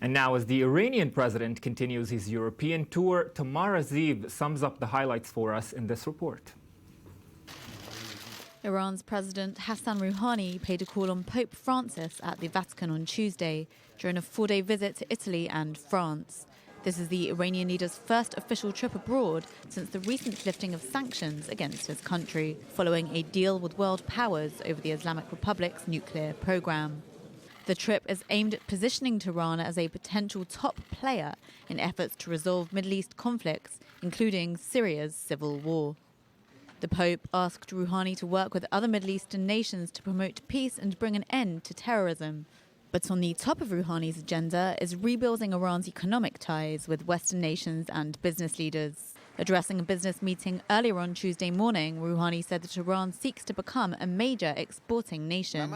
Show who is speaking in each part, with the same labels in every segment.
Speaker 1: And now, as the Iranian president continues his European tour, Tamara Zeev sums up the highlights for us in this report.
Speaker 2: Iran's President Hassan Rouhani paid a call on Pope Francis at the Vatican on Tuesday during a 4-day visit to Italy and France. This is the Iranian leader's first official trip abroad since the recent lifting of sanctions against his country, following a deal with world powers over the Islamic Republic's nuclear program. The trip is aimed at positioning Tehran as a potential top player in efforts to resolve Middle East conflicts, including Syria's civil war. The Pope asked Rouhani to work with other Middle Eastern nations to promote peace and bring an end to terrorism. But on the top of Rouhani's agenda is rebuilding Iran's economic ties with Western nations and business leaders. Addressing a business meeting earlier on Tuesday morning, Rouhani said that Iran seeks to become a major exporting nation.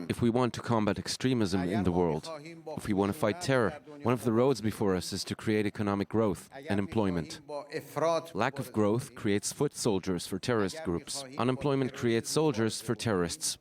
Speaker 3: If we want to combat extremism in the world, if we want to fight terror, one of the roads before us is to create economic growth and employment. Lack of growth creates foot soldiers for terrorist groups. Unemployment creates soldiers for terrorists.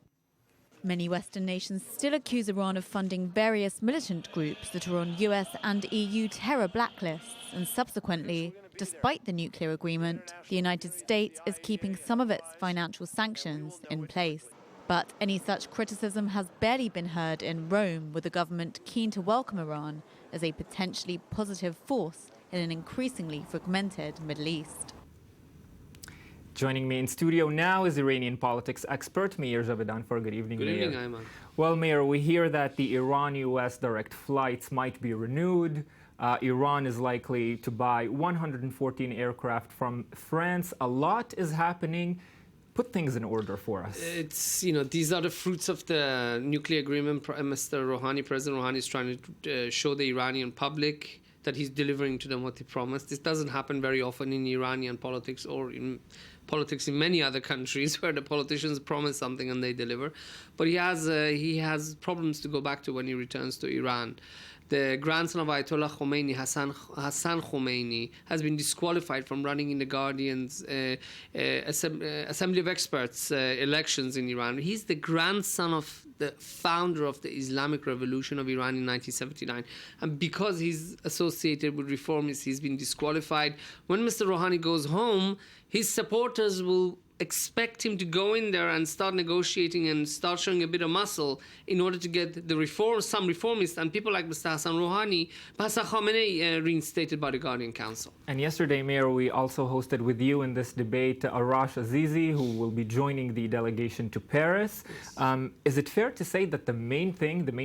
Speaker 2: Many Western nations still accuse Iran of funding various militant groups that are on US and EU terror blacklists, and subsequently, despite the nuclear agreement, the United States is keeping some of its financial sanctions in place. But any such criticism has barely been heard in Rome, with the government keen to welcome Iran as a potentially positive force in an increasingly fragmented Middle East.
Speaker 1: Joining me in studio now is Iranian politics expert Meir Javedanfar. Good evening, Meir.
Speaker 4: Good evening, Ayman.
Speaker 1: Well, Meir, we hear that the Iran-US direct flights might be renewed. Iran is likely to buy 114 aircraft from France. A lot is happening. Put things in order for us.
Speaker 4: These are the fruits of the nuclear agreement. President Rouhani is trying to show the Iranian public that he's delivering to them what he promised. This doesn't happen very often in Iranian politics or in politics in many other countries where the politicians promise something and they deliver. But he has problems to go back to when he returns to Iran. The grandson of Ayatollah Khomeini, Hassan Khomeini, has been disqualified from running in the Guardian's Assembly of Experts elections in Iran. He's the grandson of the founder of the Islamic Revolution of Iran in 1979. And because he's associated with reformists, he's been disqualified. When Mr. Rouhani goes home, his supporters will expect him to go in there and start negotiating and start showing a bit of muscle in order to get the some reformists and people like Mr. Hassan Rouhani, Hassan Khamenei reinstated by the Guardian Council.
Speaker 1: And yesterday, Meir, we also hosted with you in this debate Arash Azizi, who will be joining the delegation to Paris. Yes. Is it fair to say that the main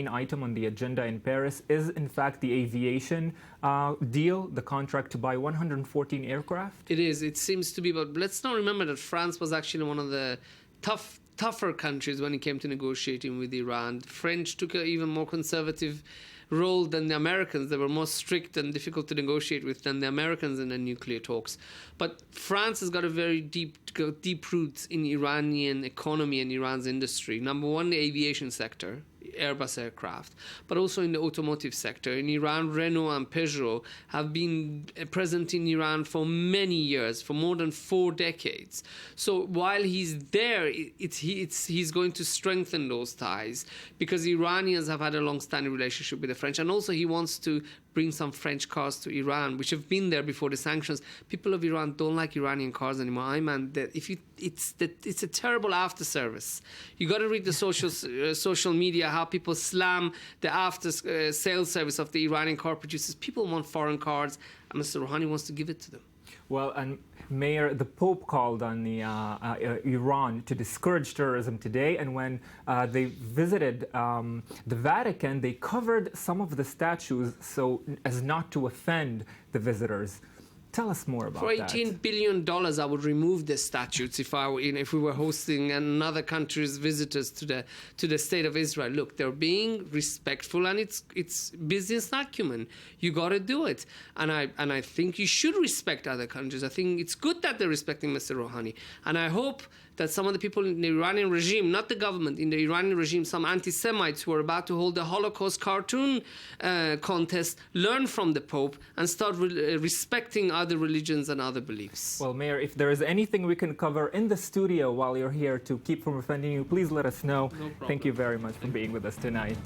Speaker 1: item on the agenda in Paris is, in fact, the aviation deal, the contract to buy 114 aircraft?
Speaker 4: It is. It seems to be. But let's not remember that France was actually one of the tougher countries when it came to negotiating with Iran. The French took an even more conservative role than the Americans. They were more strict and difficult to negotiate with than the Americans in the nuclear talks. But France has got a very deep roots in Iranian economy and Iran's industry. Number one, the aviation sector, Airbus aircraft, but also in the automotive sector. In Iran, Renault and Peugeot have been present in Iran for many years, for more than 4 decades. So while he's there, he's going to strengthen those ties because Iranians have had a long-standing relationship with the French, and also he wants to bring some French cars to Iran, which have been there before the sanctions. People of Iran don't like Iranian cars anymore. It's a terrible after service. You got to read the social media, how people slam the after sales service of the Iranian car producers. People want foreign cars, and Mr. Rouhani wants to give it to them.
Speaker 1: Well, and Mayor, the Pope called on the Iran to discourage terrorism today, and when they visited the Vatican, they covered some of the statues so as not to offend the visitors. Tell us more about that.
Speaker 4: For $18 billion, I would remove the statutes if we were hosting another country's visitors to the state of Israel. Look, they're being respectful, and it's business acumen. You got to do it, and I think you should respect other countries. I think it's good that they're respecting Mr. Rouhani, and I hope that some of the people in the Iranian regime, not the government, in the Iranian regime, some anti-Semites who are about to hold the Holocaust cartoon contest, learn from the Pope and start respecting other religions and other beliefs.
Speaker 1: Well, Mayor, if there is anything we can cover in the studio while you're here to keep from offending you, please let us know.
Speaker 4: No problem.
Speaker 1: Thank you very much for being with us tonight.